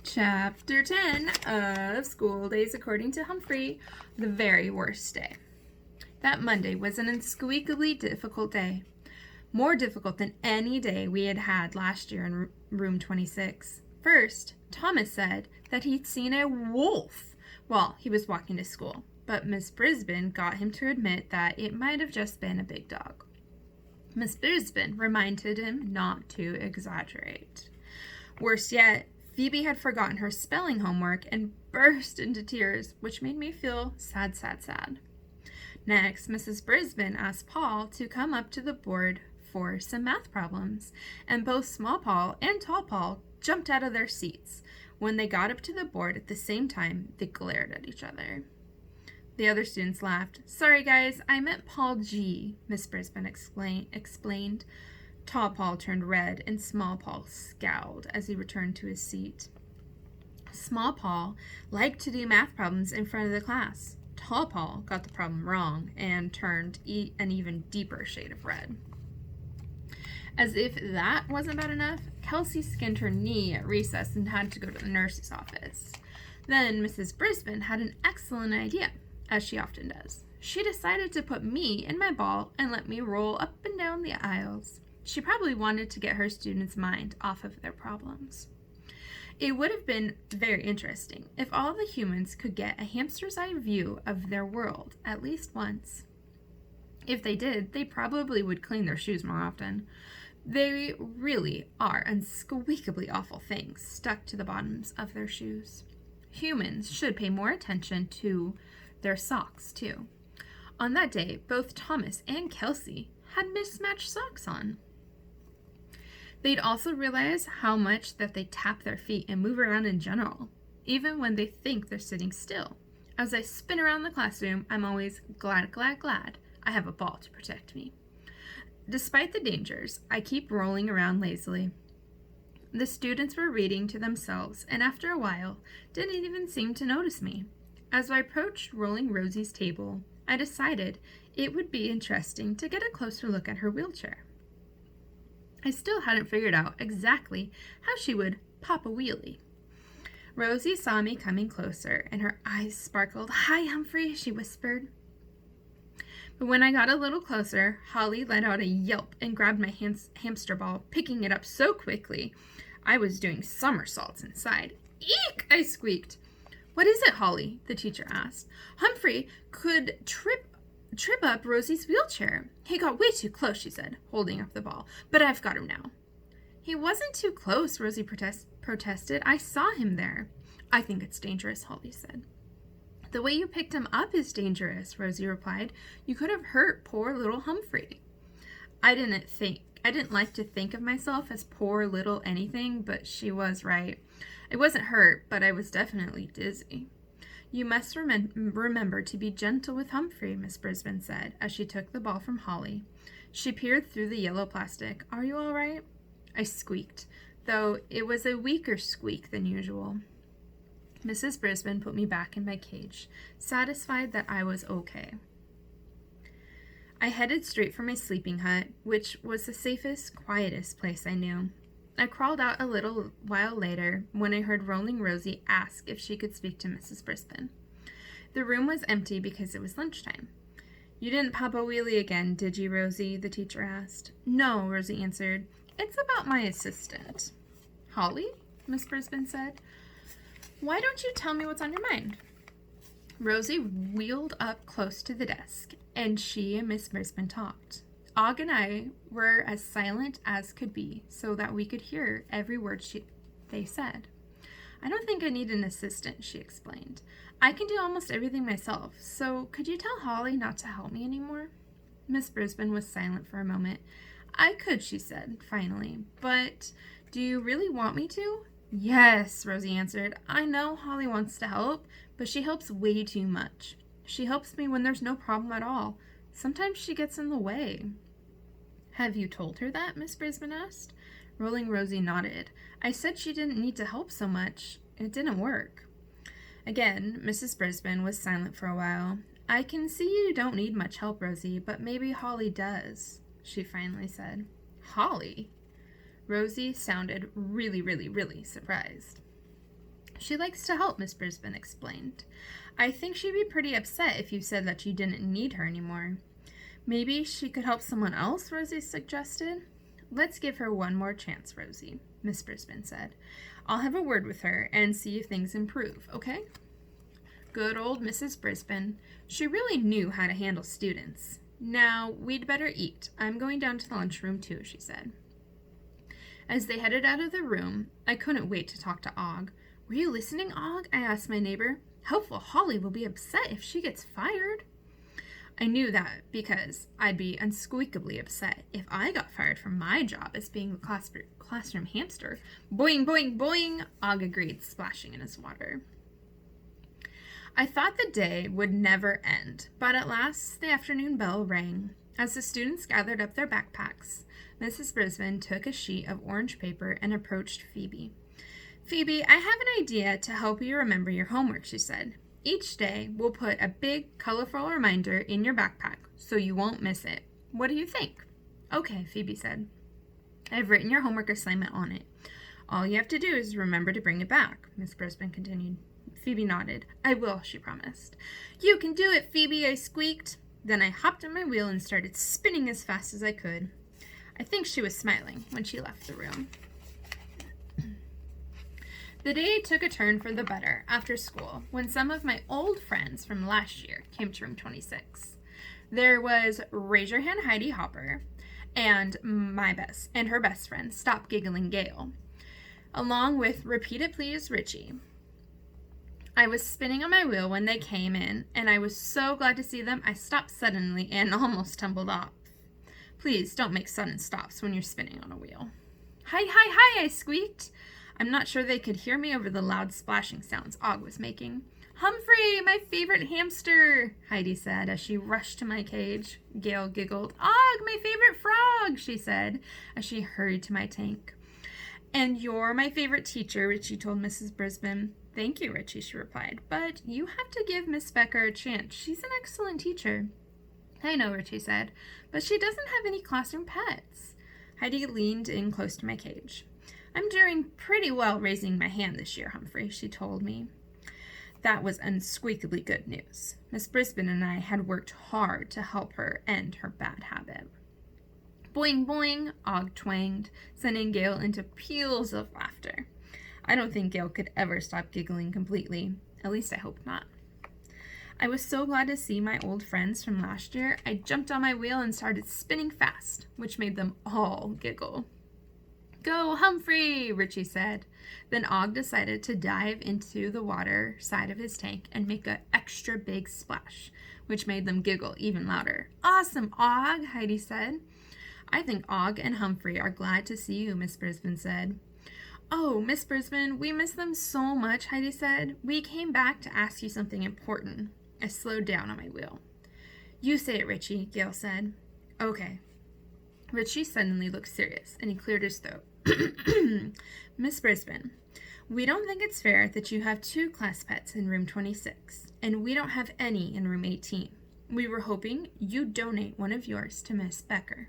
Chapter 10 of School Days According to Humphrey, the very worst day. That Monday was an unsqueakably difficult day. More difficult than any day we had had last year in room 26. First, Thomas said that he'd seen a wolf while he was walking to school, but Miss Brisbane got him to admit that it might have just been a big dog. Miss Brisbane reminded him not to exaggerate. Worse yet, Phoebe had forgotten her spelling homework and burst into tears, which made me feel sad. Next, Mrs. Brisbane asked Paul to come up to the board for some math problems, and both Small Paul and Tall Paul jumped out of their seats. When they got up to the board at the same time, they glared at each other. The other students laughed. "Sorry, guys, I meant Paul G," Miss Brisbane explained. Tall Paul turned red, and Small Paul scowled as he returned to his seat. Small Paul liked to do math problems in front of the class. Tall Paul got the problem wrong and turned an even deeper shade of red. As if that wasn't bad enough, Kelsey skinned her knee at recess and had to go to the nurse's office. Then Mrs. Brisbane had an excellent idea, as she often does. She decided to put me in my ball and let me roll up and down the aisles. She probably wanted to get her students' mind off of their problems. It would have been very interesting if all the humans could get a hamster's eye view of their world at least once. If they did, they probably would clean their shoes more often. They really are unsqueakably awful things stuck to the bottoms of their shoes. Humans should pay more attention to their socks, too. On that day, both Thomas and Kelsey had mismatched socks on. They'd also realize how much that they tap their feet and move around in general, even when they think they're sitting still. As I spin around the classroom, I'm always glad I have a ball to protect me. Despite the dangers, I keep rolling around lazily. The students were reading to themselves, and after a while, didn't even seem to notice me. As I approached Rolling Rosie's table, I decided it would be interesting to get a closer look at her wheelchair. I still hadn't figured out exactly how she would pop a wheelie. Rosie saw me coming closer, and her eyes sparkled. "Hi, Humphrey," she whispered. But when I got a little closer, Holly let out a yelp and grabbed my hamster ball, picking it up so quickly I was doing somersaults inside. "Eek!" I squeaked. "What is it, Holly?" the teacher asked. "Humphrey could trip up Rosie's wheelchair. He got way too close," she said, holding up the ball. "But I've got him now." "He wasn't too close," Rosie protested. "I saw him there." "I think it's dangerous," Holly said. "The way you picked him up is dangerous," Rosie replied. "You could have hurt poor little Humphrey." I didn't like to think of myself as poor little anything, but she was right. I wasn't hurt, but I was definitely dizzy. "You must remember to be gentle with Humphrey," Miss Brisbane said, as she took the ball from Holly. She peered through the yellow plastic. "Are you all right?" I squeaked, though it was a weaker squeak than usual. Mrs. Brisbane put me back in my cage, satisfied that I was okay. I headed straight for my sleeping hut, which was the safest, quietest place I knew. I crawled out a little while later when I heard Rolling Rosie ask if she could speak to Mrs. Brisbane. The room was empty because it was lunchtime. "You didn't pop a wheelie again, did you, Rosie?" the teacher asked. "No," Rosie answered. "It's about my assistant." "Holly?" Miss Brisbane said. "Why don't you tell me what's on your mind?" Rosie wheeled up close to the desk, and she and Miss Brisbane talked. Og and I were as silent as could be so that we could hear every word they said. "I don't think I need an assistant," she explained. "I can do almost everything myself, so could you tell Holly not to help me anymore?" Miss Brisbane was silent for a moment. "I could," she said, finally, "but do you really want me to?" "Yes," Rosie answered. "I know Holly wants to help, but she helps way too much. She helps me when there's no problem at all. Sometimes she gets in the way." "Have you told her that?" Miss Brisbane asked. Rolling Rosie nodded. "I said she didn't need to help so much. It didn't work." Again, Mrs. Brisbane was silent for a while. "I can see you don't need much help, Rosie, but maybe Holly does," she finally said. "Holly?" Rosie sounded really surprised. She likes to help, Miss Brisbane explained. I think she'd be pretty upset if you said that you didn't need her anymore. Maybe she could help someone else, Rosie suggested. Let's give her one more chance, Rosie, Miss Brisbane said. I'll have a word with her and see if things improve, okay? Good old Mrs. Brisbane. She really knew how to handle students. Now, we'd better eat. I'm going down to the lunchroom too, she said. As they headed out of the room, I couldn't wait to talk to Og. Were you listening, Og? I asked my neighbor. Helpful Holly will be upset if she gets fired. I knew that because I'd be unsqueakably upset if I got fired from my job as being the classroom hamster. Boing, boing, boing, Og agreed, splashing in his water. I thought the day would never end, but at last the afternoon bell rang. As the students gathered up their backpacks, Mrs. Brisbane took a sheet of orange paper and approached Phoebe. Phoebe, I have an idea to help you remember your homework, she said. Each day, we'll put a big, colorful reminder in your backpack so you won't miss it. What do you think? Okay, Phoebe said. I've written your homework assignment on it. All you have to do is remember to bring it back, Miss Brisbane continued. Phoebe nodded. I will, she promised. You can do it, Phoebe, I squeaked. Then I hopped on my wheel and started spinning as fast as I could. I think she was smiling when she left the room. The day took a turn for the better after school when some of my old friends from last year came to room 26. There was Raise Your Hand Heidi Hopper and her best friend, Stop Giggling Gail, along with Repeat It Please Richie. I was spinning on my wheel when they came in, and I was so glad to see them, I stopped suddenly and almost tumbled off. Please don't make sudden stops when you're spinning on a wheel. Hi, hi, hi, I squeaked. I'm not sure they could hear me over the loud splashing sounds Og was making. Humphrey, my favorite hamster, Heidi said as she rushed to my cage. Gail giggled. Og, my favorite frog, she said as she hurried to my tank. And you're my favorite teacher, Richie told Mrs. Brisbane. Thank you, Richie, she replied. But you have to give Miss Becker a chance. She's an excellent teacher. I know, Richie said, but she doesn't have any classroom pets. Heidi leaned in close to my cage. I'm doing pretty well raising my hand this year, Humphrey, she told me. That was unsqueakably good news. Miss Brisbane and I had worked hard to help her end her bad habit. Boing, boing, Og twanged, sending Gail into peals of laughter. I don't think Gail could ever stop giggling completely. At least I hope not. I was so glad to see my old friends from last year, I jumped on my wheel and started spinning fast, which made them all giggle. Go, Humphrey, Richie said. Then Og decided to dive into the water side of his tank and make an extra big splash, which made them giggle even louder. Awesome, Og, Heidi said. I think Og and Humphrey are glad to see you, Miss Brisbane said. Oh, Miss Brisbane, we miss them so much, Heidi said. We came back to ask you something important. I slowed down on my wheel. You say it, Richie, Gail said. Okay. Richie suddenly looked serious, and he cleared his throat. Miss Brisbane, we don't think it's fair that you have 2 class pets in room 26, and we don't have any in room 18. We were hoping you'd donate one of yours to Miss Becker.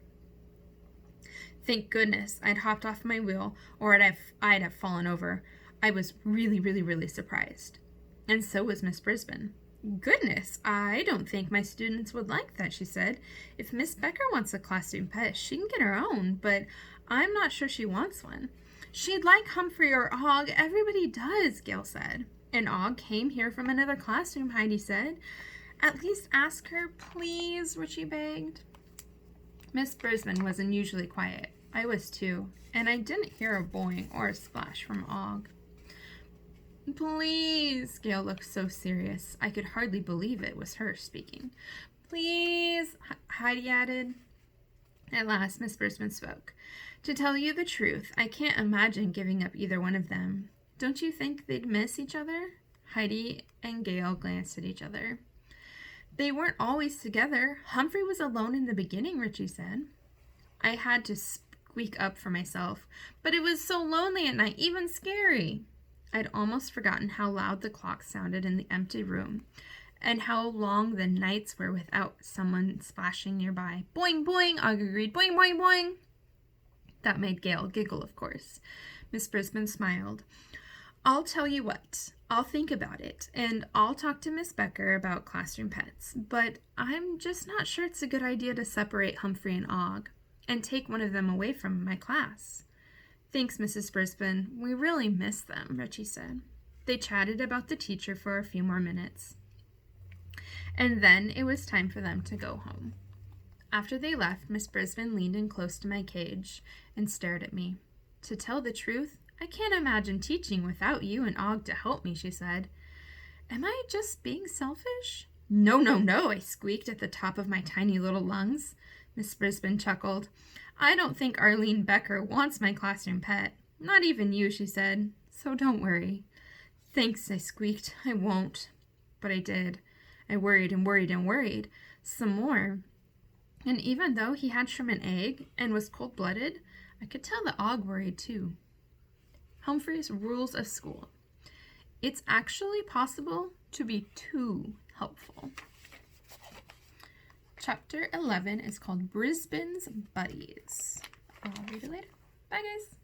Thank goodness I'd hopped off my wheel, or I'd have fallen over. I was really surprised. And so was Miss Brisbane. Goodness, I don't think my students would like that, she said. If Miss Becker wants a classroom pet, she can get her own, but I'm not sure she wants one. She'd like Humphrey or Og. Everybody does, Gail said. And Og came here from another classroom, Heidi said. At least ask her, please, Richie begged. Miss Brisbane was unusually quiet. I was too, and I didn't hear a boing or a splash from Og. Please, Gail looked so serious. I could hardly believe it was her speaking. Please, Heidi added. At last, Miss Brisbane spoke. To tell you the truth, I can't imagine giving up either one of them. Don't you think they'd miss each other? Heidi and Gail glanced at each other. They weren't always together. Humphrey was alone in the beginning, Richie said. I had to squeak up for myself, but it was so lonely at night, even scary. I'd almost forgotten how loud the clock sounded in the empty room, and how long the nights were without someone splashing nearby. Boing, boing, Og agreed. Boing, boing, boing. That made Gail giggle, of course. Miss Brisbane smiled. I'll tell you what, I'll think about it, and I'll talk to Miss Becker about classroom pets, but I'm just not sure it's a good idea to separate Humphrey and Og and take one of them away from my class. Thanks, Mrs. Brisbane. We really miss them, Richie said. They chatted about the teacher for a few more minutes, and then it was time for them to go home. After they left, Miss Brisbane leaned in close to my cage and stared at me. To tell the truth, I can't imagine teaching without you and Og to help me, she said. Am I just being selfish? No, no, no, I squeaked at the top of my tiny little lungs. Miss Brisbane chuckled. I don't think Arlene Becker wants my classroom pet. Not even you, she said. So don't worry. Thanks, I squeaked. I won't. But I did. I worried and worried and worried. Some more. And even though he hatched from an egg and was cold-blooded, I could tell that Og worried too. Humphrey's rules of school. It's actually possible to be too helpful. Chapter 11 is called Brisbane's Buddies. I'll read it later. Bye, guys.